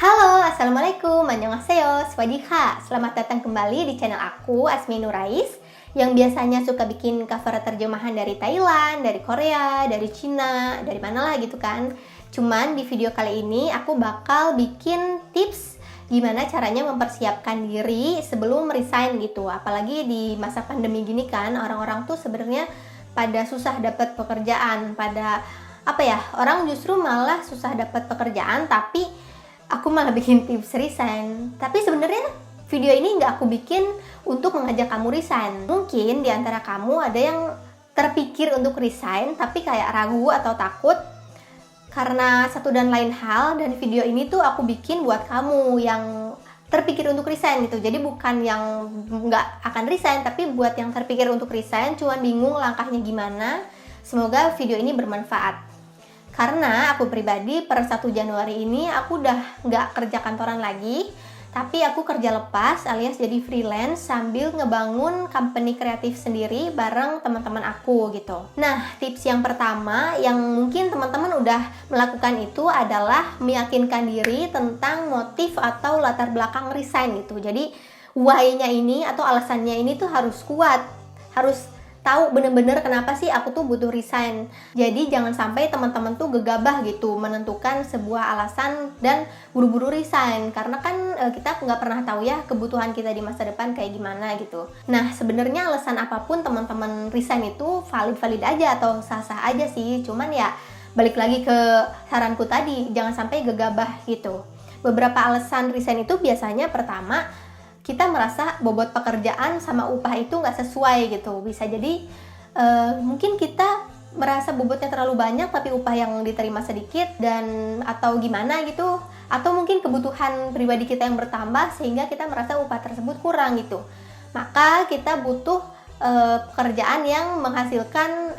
Halo, Assalamualaikum, annyeonghaseyo, swadikha. Selamat datang kembali di channel aku, Asmi Nurais, yang biasanya suka bikin cover terjemahan dari Thailand, dari Korea, dari Cina, dari mana lah gitu kan. Cuman di video kali ini aku bakal bikin tips gimana caranya mempersiapkan diri sebelum resign gitu. Apalagi di masa pandemi gini kan, orang-orang tuh sebenarnya pada susah dapat pekerjaan, orang justru malah susah dapat pekerjaan, tapi aku malah bikin tips resign. Tapi sebenarnya video ini nggak aku bikin untuk mengajak kamu resign. Mungkin di antara kamu ada yang terpikir untuk resign tapi kayak ragu atau takut karena satu dan lain hal, dan video ini tuh aku bikin buat kamu yang terpikir untuk resign gitu. Jadi bukan yang nggak akan resign, tapi buat yang terpikir untuk resign cuman bingung langkahnya gimana. Semoga video ini bermanfaat. Karena aku pribadi per 1 Januari ini aku udah nggak kerja kantoran lagi, tapi aku kerja lepas alias jadi freelance sambil ngebangun company kreatif sendiri bareng teman-teman aku gitu. Nah, tips yang pertama yang mungkin teman-teman udah melakukan itu adalah meyakinkan diri tentang motif atau latar belakang resign gitu. Jadi why-nya ini atau alasannya ini tuh harus kuat, harus tahu bener-bener kenapa sih aku tuh butuh resign. Jadi jangan sampai teman-teman tuh gegabah gitu menentukan sebuah alasan dan buru-buru resign, karena kan kita nggak pernah tahu ya kebutuhan kita di masa depan kayak gimana gitu. Nah, sebenarnya alasan apapun teman-teman resign itu valid-valid aja atau sah-sah aja sih. Cuman ya balik lagi ke saranku tadi, jangan sampai gegabah gitu. Beberapa alasan resign itu biasanya pertama, kita merasa bobot pekerjaan sama upah itu nggak sesuai gitu. Bisa jadi mungkin kita merasa bobotnya terlalu banyak tapi upah yang diterima sedikit, dan atau gimana gitu, atau mungkin kebutuhan pribadi kita yang bertambah sehingga kita merasa upah tersebut kurang gitu. Maka kita butuh pekerjaan yang menghasilkan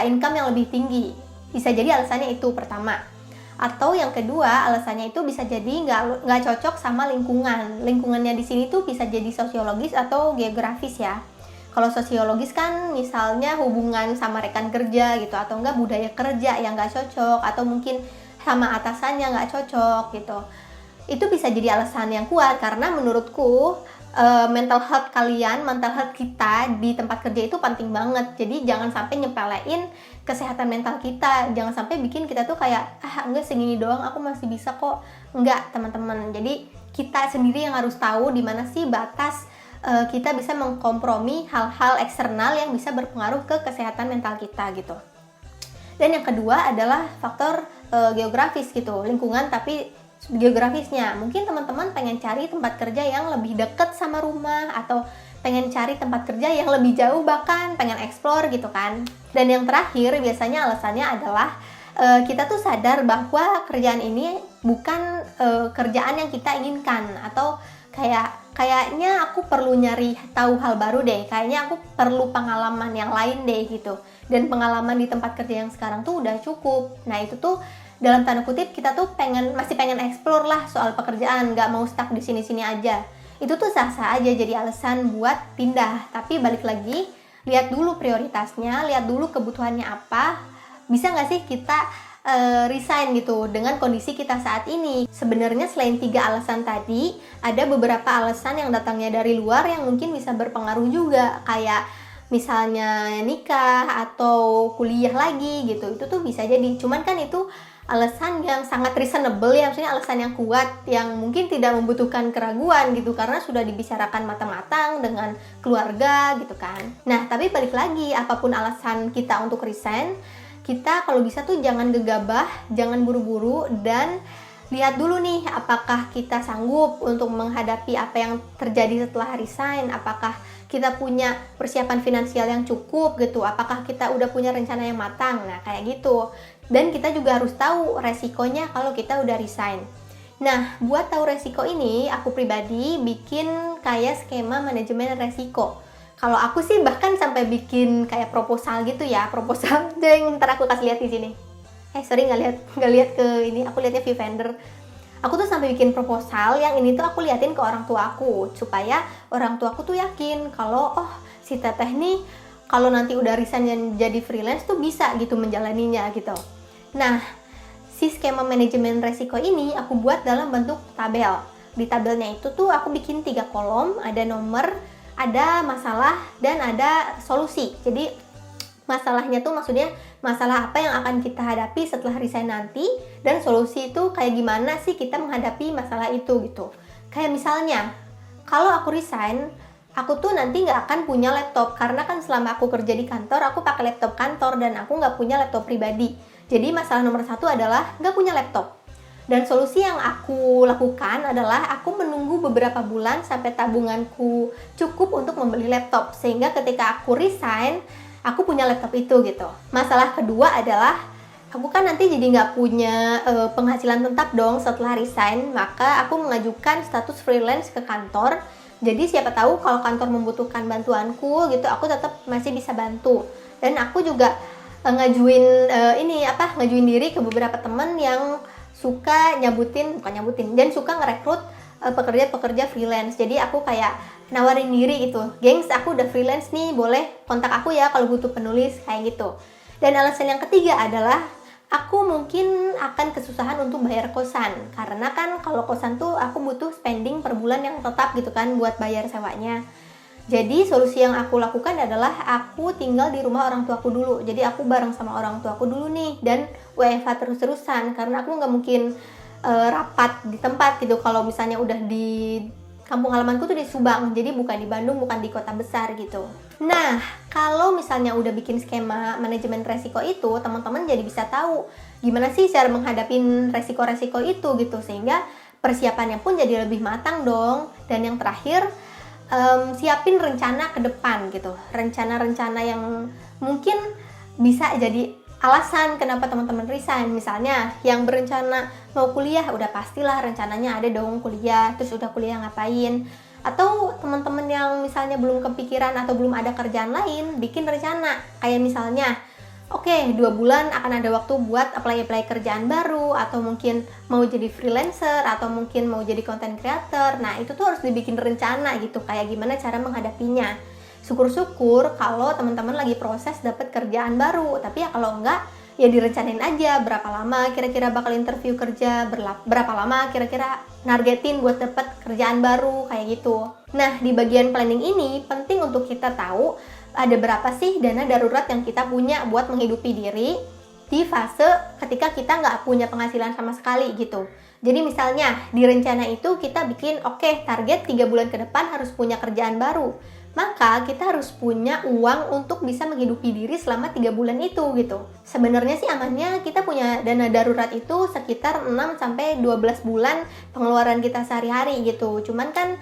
income yang lebih tinggi. Bisa jadi alasannya itu pertama. Atau yang kedua, alasannya itu bisa jadi nggak cocok sama lingkungan. Lingkungannya di sini tuh bisa jadi sosiologis atau geografis ya. Kalau sosiologis kan misalnya hubungan sama rekan kerja gitu, atau enggak budaya kerja yang nggak cocok, atau mungkin sama atasannya nggak cocok gitu. Itu bisa jadi alasan yang kuat karena menurutku mental health kita di tempat kerja itu penting banget. Jadi jangan sampai nyepelein kesehatan mental kita, jangan sampai bikin kita tuh kayak enggak, segini doang aku masih bisa kok. Enggak, teman-teman. Jadi kita sendiri yang harus tahu di mana sih batas kita bisa mengkompromi hal-hal eksternal yang bisa berpengaruh ke kesehatan mental kita gitu. Dan yang kedua adalah faktor geografis gitu, lingkungan tapi geografisnya. Mungkin teman-teman pengen cari tempat kerja yang lebih dekat sama rumah, atau pengen cari tempat kerja yang lebih jauh, bahkan pengen explore gitu kan. Dan yang terakhir biasanya alasannya adalah kita tuh sadar bahwa kerjaan ini bukan kerjaan yang kita inginkan, atau kayaknya aku perlu nyari tahu hal baru deh, kayaknya aku perlu pengalaman yang lain deh gitu. Dan pengalaman di tempat kerja yang sekarang tuh udah cukup. Nah, itu tuh dalam tanda kutip kita tuh masih pengen explore lah soal pekerjaan, nggak mau stuck di sini-sini aja. Itu tuh sah-sah aja jadi alasan buat pindah. Tapi balik lagi, lihat dulu prioritasnya, lihat dulu kebutuhannya apa. Bisa nggak sih kita resign gitu dengan kondisi kita saat ini? Sebenarnya selain 3 alasan tadi, ada beberapa alasan yang datangnya dari luar yang mungkin bisa berpengaruh juga, kayak misalnya nikah atau kuliah lagi gitu. Itu tuh bisa jadi. Cuman kan itu alasan yang sangat reasonable ya, maksudnya alasan yang kuat yang mungkin tidak membutuhkan keraguan gitu, karena sudah dibicarakan matang-matang dengan keluarga gitu kan. Nah, tapi balik lagi, apapun alasan kita untuk resign, kita kalau bisa tuh jangan gegabah, jangan buru-buru, dan lihat dulu nih apakah kita sanggup untuk menghadapi apa yang terjadi setelah resign, apakah kita punya persiapan finansial yang cukup gitu, apakah kita udah punya rencana yang matang. Nah, kayak gitu. Dan kita juga harus tahu resikonya kalau kita udah resign. Nah, buat tahu resiko ini, aku pribadi bikin kayak skema manajemen resiko. Kalau aku sih bahkan sampai bikin kayak proposal gitu ya, proposal yang ntar aku kasih lihat di sini. Nggak lihat ke ini, aku lihatnya Viewfinder. Aku tuh sampai bikin proposal yang ini tuh aku liatin ke orang tua aku, supaya orang tua aku tuh yakin kalau si teteh nih kalau nanti udah resign dan jadi freelance tuh bisa gitu menjalaninya gitu. Nah, si skema manajemen resiko ini aku buat dalam bentuk tabel. Di tabelnya itu tuh aku bikin 3 kolom, ada nomor, ada masalah, dan ada solusi. Jadi masalahnya tuh maksudnya masalah apa yang akan kita hadapi setelah resign nanti, dan solusi itu kayak gimana sih kita menghadapi masalah itu gitu. Kayak misalnya, kalau aku resign, aku tuh nanti nggak akan punya laptop, karena kan selama aku kerja di kantor, aku pakai laptop kantor dan aku nggak punya laptop pribadi. Jadi masalah nomor 1 adalah nggak punya laptop. Dan solusi yang aku lakukan adalah aku menunggu beberapa bulan sampai tabunganku cukup untuk membeli laptop. Sehingga ketika aku resign, aku punya laptop itu gitu. Masalah kedua adalah aku kan nanti jadi nggak punya penghasilan tetap dong setelah resign. Maka aku mengajukan status freelance ke kantor. Jadi siapa tahu kalau kantor membutuhkan bantuanku gitu, aku tetap masih bisa bantu. Dan aku juga ngajuin diri ke beberapa teman yang suka dan suka ngerekrut pekerja-pekerja freelance. Jadi aku kayak nawarin diri gitu, gengs aku udah freelance nih, boleh kontak aku ya kalau butuh penulis, kayak gitu. Dan alasan yang ketiga adalah aku mungkin akan kesusahan untuk bayar kosan, karena kan kalau kosan tuh aku butuh spending per bulan yang tetap gitu kan buat bayar sewanya. Jadi solusi yang aku lakukan adalah aku tinggal di rumah orang tuaku dulu. Jadi aku bareng sama orang tuaku dulu nih, dan WFH terus-terusan karena aku nggak mungkin rapat di tempat gitu. Kalau misalnya udah di kampung halamanku tuh di Subang, jadi bukan di Bandung, bukan di kota besar gitu. Nah, kalau misalnya udah bikin skema manajemen resiko itu, teman-teman jadi bisa tahu gimana sih cara menghadapi resiko-resiko itu gitu, sehingga persiapannya pun jadi lebih matang dong. Dan yang terakhir, siapin rencana ke depan gitu, rencana-rencana yang mungkin bisa jadi alasan kenapa teman-teman resign. Misalnya yang berencana mau kuliah, udah pastilah rencananya ada dong kuliah, terus udah kuliah ngapain. Atau teman-teman yang misalnya belum kepikiran atau belum ada kerjaan lain, bikin rencana kayak misalnya, oke, 2 bulan akan ada waktu buat apply kerjaan baru, atau mungkin mau jadi freelancer, atau mungkin mau jadi content creator. Nah, itu tuh harus dibikin rencana gitu, kayak gimana cara menghadapinya. Syukur-syukur kalau teman-teman lagi proses dapat kerjaan baru, tapi ya kalau enggak, ya direncanain aja berapa lama kira-kira bakal interview kerja, berapa lama kira-kira nargetin buat dapat kerjaan baru, kayak gitu. Nah, di bagian planning ini penting untuk kita tahu ada berapa sih dana darurat yang kita punya buat menghidupi diri di fase ketika kita nggak punya penghasilan sama sekali gitu. Jadi misalnya di rencana itu kita bikin target 3 bulan ke depan harus punya kerjaan baru. Maka kita harus punya uang untuk bisa menghidupi diri selama 3 bulan itu gitu. Sebenarnya sih amannya kita punya dana darurat itu sekitar 6-12 bulan pengeluaran kita sehari-hari gitu. Cuman kan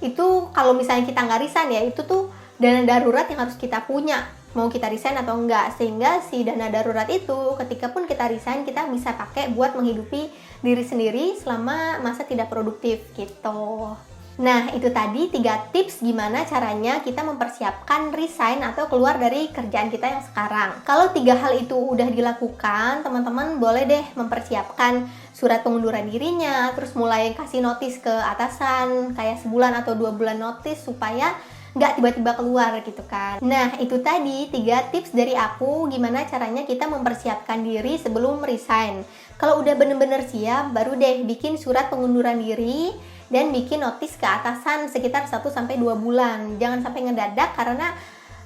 itu kalau misalnya kita nggak resign ya, itu tuh dana darurat yang harus kita punya, mau kita resign atau enggak. Sehingga si dana darurat itu ketika pun kita resign, kita bisa pakai buat menghidupi diri sendiri selama masa tidak produktif gitu. Nah, itu tadi 3 tips gimana caranya kita mempersiapkan resign atau keluar dari kerjaan kita yang sekarang. Kalau 3 hal itu udah dilakukan, teman-teman boleh deh mempersiapkan surat pengunduran dirinya, terus mulai kasih notis ke atasan kayak sebulan atau 2 bulan notis supaya nggak tiba-tiba keluar gitu kan. Nah, itu tadi 3 tips dari aku gimana caranya kita mempersiapkan diri sebelum resign. Kalau udah bener-bener siap, baru deh bikin surat pengunduran diri dan bikin notis ke atasan sekitar 1-2 bulan. Jangan sampai ngedadak karena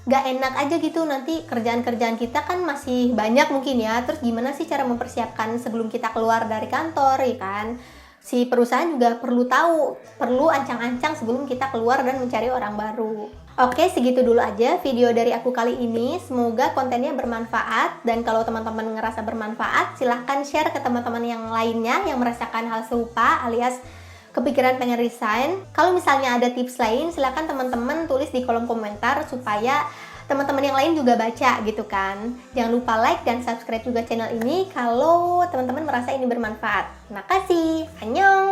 gak enak aja gitu, nanti kerjaan-kerjaan kita kan masih banyak mungkin ya. Terus gimana sih cara mempersiapkan sebelum kita keluar dari kantor ya kan? Si perusahaan juga perlu tahu, perlu ancang-ancang sebelum kita keluar dan mencari orang baru. Oke, segitu dulu aja video dari aku kali ini. Semoga kontennya bermanfaat, dan kalau teman-teman ngerasa bermanfaat, silahkan share ke teman-teman yang lainnya yang merasakan hal serupa alias kepikiran pengen resign. Kalau misalnya ada tips lain, silahkan teman-teman tulis di kolom komentar supaya teman-teman yang lain juga baca gitu kan. Jangan lupa like dan subscribe juga channel ini kalau teman-teman merasa ini bermanfaat. Terima kasih. Annyeong!